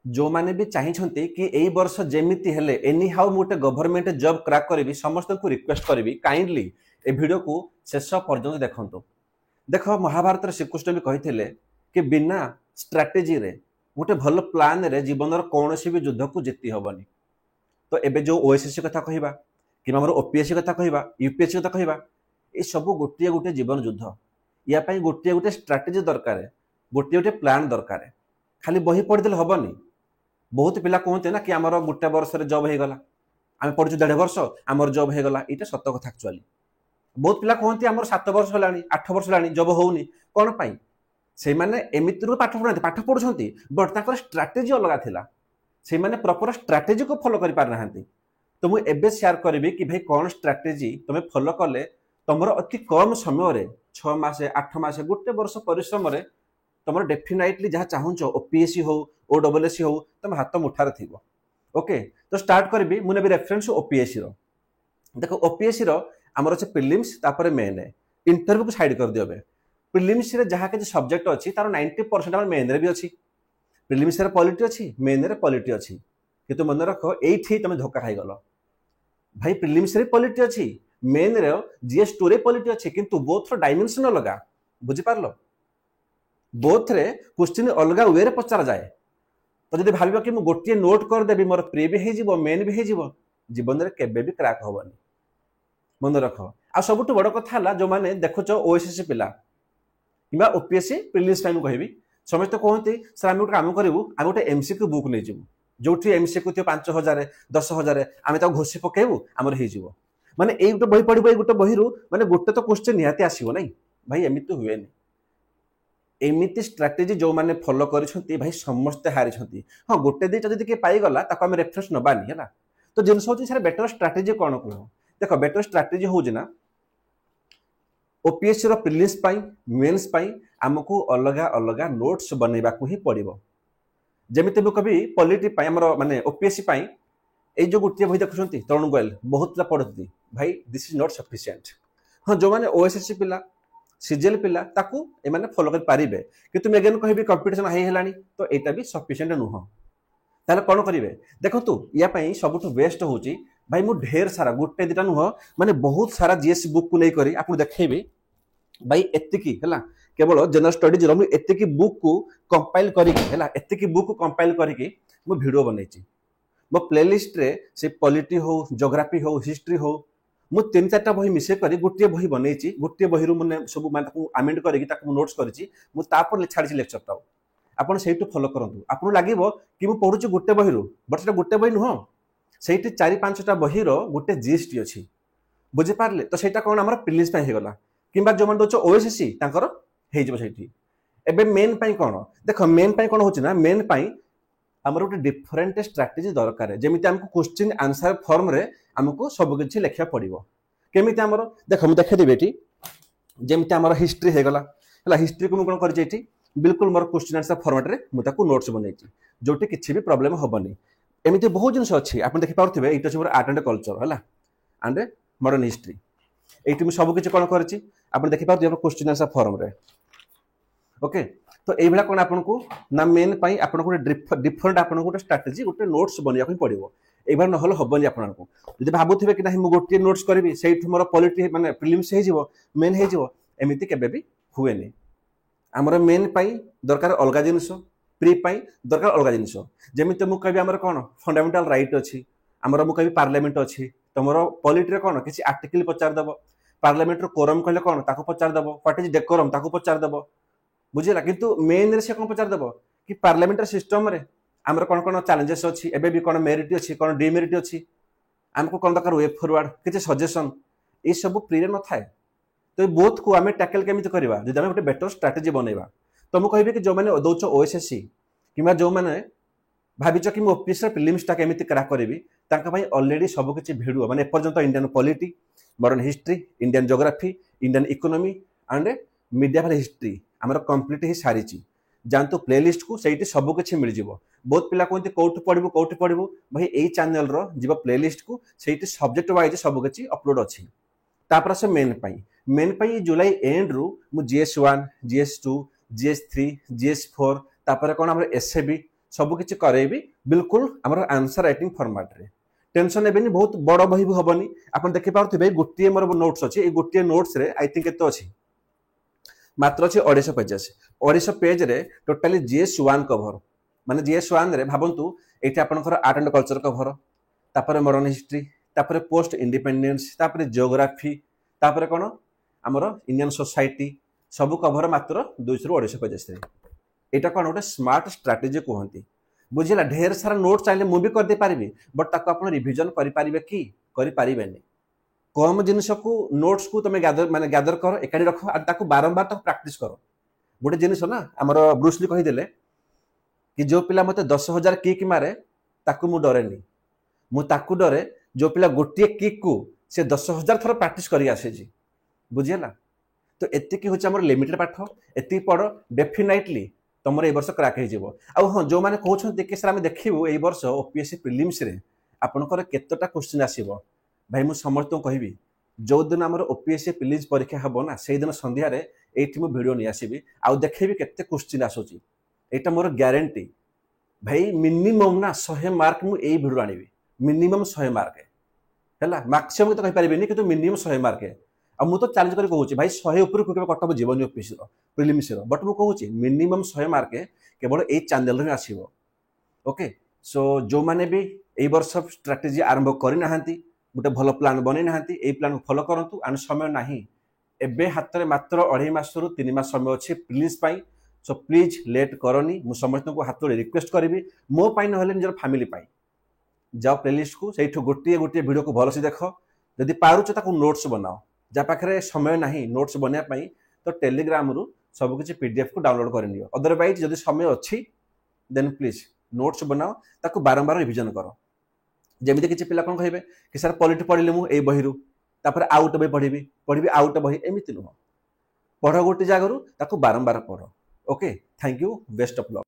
जो माने भी चाहिए कि एई वर्ष जेमिति हेले एनी हाउ मोटे गवर्नमेंट जॉब क्रैक करी समस्त को रिक्वेस्ट करी काइंडली ए वीडियो को शेष पर्यंत देखंतु। देखो महाभारत श्रीकृष्ण भी कही कि बिना स्ट्राटेजी रे गोटे भल प्लान रे जीवन कौन भी युद्ध को जीति हेनी। तो एबे जो ओएसएससी कथा कहवा कि ओपीएससी कथा कहवा यूपीएससी कथा कहवा ये सब गोटे गोटे जीवन युद्ध या गोटे गोटे स्ट्राटेजी दरकार गोटे गोटे प्लान दरकार। खाली बही पढ़ीदे हेनी। बहुत पिला कहते ना कि आमर गोटे वर्ष जॉब हो गला आम पढ़ु 1.5 वर्ष आमर जॉब हो गला ये सत कथा एक्चुअली। बहुत पिला कहते आमर 7 वर्ष है 8 वर्ष है जॉब होनी कौन पाई से माने एमिति पाठ पढ़ा पाठ पढ़ुंट बट ताकर स्ट्राटेजी अलग थिला से माने प्रॉपर स्ट्राटेजी को फॉलो कर पार नाहंती। तो मुझे एबे शेयर करी कि भाई कौन स्ट्राटेजी तुम फॉलो कले तुम अति कम समय 6 मास 8 मास गोटे वर्ष परिश्रम तुम डेफिनेटली जहाँ चाहूच ओपीएससी हो ओडब्ल्यूएससी हो तुम हाथ मुठार थी। ओके तो स्टार्ट करी मुझे रेफरेन्स ओपीएससी रो। देखो ओपीएससी रो आमर अच्छे प्रिलिम्स तापर मेन इंटरव्यू को साइड कर दियो। प्रिलिम्स रे जहाँ किसी सब्जेक्ट अच्छी तार 90% आम मेन रे भी अच्छी। प्रिलिम्स रे पॉलिटी अच्छी मेन रे पॉलिटी अच्छी किंतु मन रख ये तुम धोखा खाईगल भाई। प्रिलिम्स रे पॉलिटी अच्छी मेन रे जीएस टू रे पॉलिटी अच्छी किंतु बोथ डायमेंशन अलग बुझीपार। बोथ रे क्वेश्चन अलग वे रे पचार जाए। तो जब भाव कि मुझे गोटे नोट करदेवी मोर प्री भी हो मेन भी हो जीवन में केबे भी क्रैक हेनी मन रख। आ सबुठ बड़ कथा जो मैंने देखुच ओएसएससी पिला कि ओपीएससी प्रिलिम्स कहि समस्त कहते सर आम गोटे कम करूँ आम गोटे एमसीक्यू बुक नहीं जीवु जो एमसीक्यू थी 5000 10,000 आम घोषी पकेबू आमर हो माने ये गोटे बही पढ़ गोटे बही माने गोटे तो क्वेश्चन निहाती आसो ना भाई एमती हुए। एमिति स्ट्राटेजी जो मैंने फॉलो करी भाई समस्ते हारी। हाँ गोटे दुईटा जब किए पाईगला आम रेफरेन्स नबानी है। तो जिन हूँ सर बेटर स्ट्राटेजी कौन कह देख बेटर स्ट्राटेजी हूँ ना ओपीएससी रो प्रिलिम्स मेन्स आमको अलग अलग नोट्स बनैबा को ही पड़ो। जमीती मुझे कभी पॉलिटी माने ओपीएससी ये जो गोटे बही देखुं तरुण गोयल बहुत पिला पढ़ती भाई दिस इज नॉट सफिशिएंट। हाँ जो मैंने ओएसएससी पिला सीजीएल पिला ताकू एमाने फॉलो कर पारिबे किंतु मैं अगेन कहबी कंपटीशन हाई हेलानी तो एटा भी सफिशिएंट नुह। ताले कौन करिवे देखंतु या पई सबुठु बेस्ट होची भाई मु ढेर सारा गोटे दिटा नुह माने बहुत सारा जीएस बुक को नै करी आपन देखैबे भाई एतिकी हला केवल जनरल स्टडीज रो मु एतिकी बुक को कंपाइल करी हला एतिकी बुक को कंपाइल करी मु वीडियो बनैची मो प्लेलिस्ट रे से पॉलिटी हो ज्योग्राफी हो हिस्ट्री हो मु 3-4टा बही मिसे करी गोटे बही बनैची गोटे बही मैंने सब माने आमेंड करी नोट्स करी छाड़ी लेक्चर आपन सेठू फॉलो करंतु आपन लागिबो कि मु पढुची गोटे बही बट सेटा गोटे बही नुह सेठी 4-5टा बही गोटे जीएसटी अछि बुझी पारले। तो सेटा कोन हमर प्रिलिम्स पय हे गला किबा जो मन दोच ओएसएससी तांकर हे जबो सेठी। एबे मेन पय कोन देखो मेन पय कोन होची ना मेन पय हमर गोटे डिफरेंट स्ट्राटेजी दरकार जेमिति हमको क्वेश्चन आंसर फॉर्म रे हमको सब किछि लेखिया पड़िबो केमिति हमर देखो हम देखे देबे एठी जेमिति हमर हिस्ट्री हे गला हला हिस्ट्री को हम कोन कर जेठी बिल्कुल मोर क्वेश्चन आंसर फॉर्मेट रे मु ताको नोट्स बनैछि जोटी किछि भी प्रॉब्लम होबनी। एमिति बहुत जिंस अछि आपण देखि पाउथिबे एटा मोर आर्ट एंड कल्चर हला एंड मॉडर्न हिस्ट्री एठी मु सब किछि कोन करछि आपण देखि पाउथिबे क्वेश्चन आंसर फॉर्म रे। ओके तो ये भाया कौन आपको ना मेन पाई आपन को डिफरेंट आपन को स्ट्रेटजी गोटे नोट्स बनिया पड़ो ये ना हेनी आपको जब भावुवे कि ना गोटे नोट्स करी से मोर पॉलिटी माने प्रिलिम्स हो मेन होमती के हुए आमर मेन पाई दरकार अलग जिनस प्री पाई दरकार अलग जिनस जमी मुझे कह आमर कौन फंडामेंटाल राइट अच्छी आमर मुझे कह पार्लियामेंट अच्छी तुम पॉलिटी कौन किसी आर्टिकल पचारदेव पार्लियामेंट कोरम कहले कौन ताको पचारदेव व्हाट इज डेकोरम ताको पचारदेव बुझेगा किंतु मेन रे से कौन पचारदेव कि पार्लियामेंट सिस्टम रे आमर कौन कौन चैलेंजेस अच्छी एबे भी कौन मेरिट अच्छी कौन डिमेरिट अच्छी आमको कौन दरकार वे फॉरवर्ड किसी सजेशन ये सब प्री न थाए। तो बोथ को आम टैकल केमी करवा जो गोटे बेटर स्ट्राटेजी बनैबा तो मुझे कहि कि जो मैंने दौच ओएसएससी कि जो मैंने भाविच कि ओपीएससी प्रिलिम्सटा केमी क्रैक करी अलरेडी सबकि भिडियो माने एपर्यंत Indian polity modern history Indian geography Indian economy and media history आमर कंप्लीट ही सारी जानतु प्लेलिस्ट को सही सबकि मिल जाव। बहुत पिला कहते कौट पढ़ू भाई यही चैनल रो प्लेलिस्ट को सही सब्जेक्ट वाइज सबकि अपलोड अच्छी तापर से मेन पाई जुलाई एंड रु मु GS1 GS2 GS3 GS4 तापर कौन आम एसएबी सबकिछि करेबी बिल्कुल हमर आंसर राइटिंग फॉर्मेट रे टेंशन नेबेनी बहुत बड़ बही भी हबनी आपण देखि पाउथिबे गोटिए मोर नोट्स अछि ए गोटिए नोट्स रे आई थिंक केतो अछि मात्र अछि 250 पेजेस 250 पेज रे टोटली जीएस1 कवर माने जीएस1 रे भाबंतु एठी आपनकर आर्ट एंड कल्चर कवर तापर मॉडर्न हिस्ट्री तापर पोस्ट इंडिपेंडेंस तापर जियोग्राफी तापर कोन हमर इंडियन सोसाइटी सब कवर मात्र 200 रु 250 पेजेस रे एटा कोन ओटे स्मार्ट स्ट्रेटजी कहंती बुझिला ढेर सारा नोट चाहिले मु भी कर दे पारिबी बट ताको आपण रिवीजन करि पारिबे कि करि पारिबेनी कम जिनिस को नोट्स को तुम गैदर कर एकाडी रख और ताको बारंबार ताको प्रैक्टिस कर गोटे जिनिस ना हमर ब्रूस ली कहिदेले कि जो पिला मते 10,000 किक मारे ताको मु डरेनी मु ताको डरे जो पिला गोटिए किक को से 10,000 थर प्रैक्टिस करी आसे जी बुझिला तो एतिकी होचे हमर लिमिटेड पाठ एति पढ़ डेफिनेटली तमर ए वर्ष क्रैक हे जेबो आ हां जो माने कहउछ देखि सर हम देखिबो ए वर्ष ओपीएससी प्रीलिम्स रे आपनकर केतटा क्वेश्चन आसीबो भाई मु समस्त कहबी जो दिन आमर ओपीएससी प्रीलिम्स परीक्षा हबो ना से दिन संध्या रे एठी मु वीडियो नि आसीबी आ देखेबी केते क्वेश्चन आसुची एटा मोर ग्यारंटी भाई मिनिमम ना 100 मार्क मु ए वीडियो आनिबी मिनिमम 100 मार्क हैला मैक्सिमम तो कहि परिबेनी कि मिनिमम 100 मार्क आ मु तो चैलेंज करि कहउची भाई 100 ऊपर को कटब जीवन ओपीएससी रो प्रीलिम्स रो बट मु कहउची मिनिमम 100 मार्क केवल ए चैनल रे आसीबो ओके सो जो माने भी ए वर्ष स्ट्रेटजी आरंभ करि नाहंती गोटे भल प्लान बनै नाहंती ए प्लान को फॉलो करंतु आन समय नाही एबे हाथ रे मात्र 2.5 मास रु 3 मास समय अछि please pi so please let करनी मु समस्त को हाथ रे रिक्वेस्ट करबी मो पाई न हले निजर फैमिली पाई जाओ प्लेलिस्ट को सेठो गोटिए गोटिए वीडियो को भल से देखो जदि पारुछ ताको नोट्स बनाओ जा पाखरे समय नाही नोट्स बनिया पाई तो टेलीग्राम रु सब किछि पीडीएफ को डाउनलोड कर लियो अदरवाइज जदि समय अछि देन प्लीज नोट्स बनाओ ताको बारंबार रिवीजन करो जेमिति किछि पिला कोन कहबे कि सर पॉलिटी पढिले मु ए बहिरु तापर आउट बहि पढिबी आउट बहि एमिति नुह पढ गोटे जागरु ताको बारंबार पढो okay thank you best of luck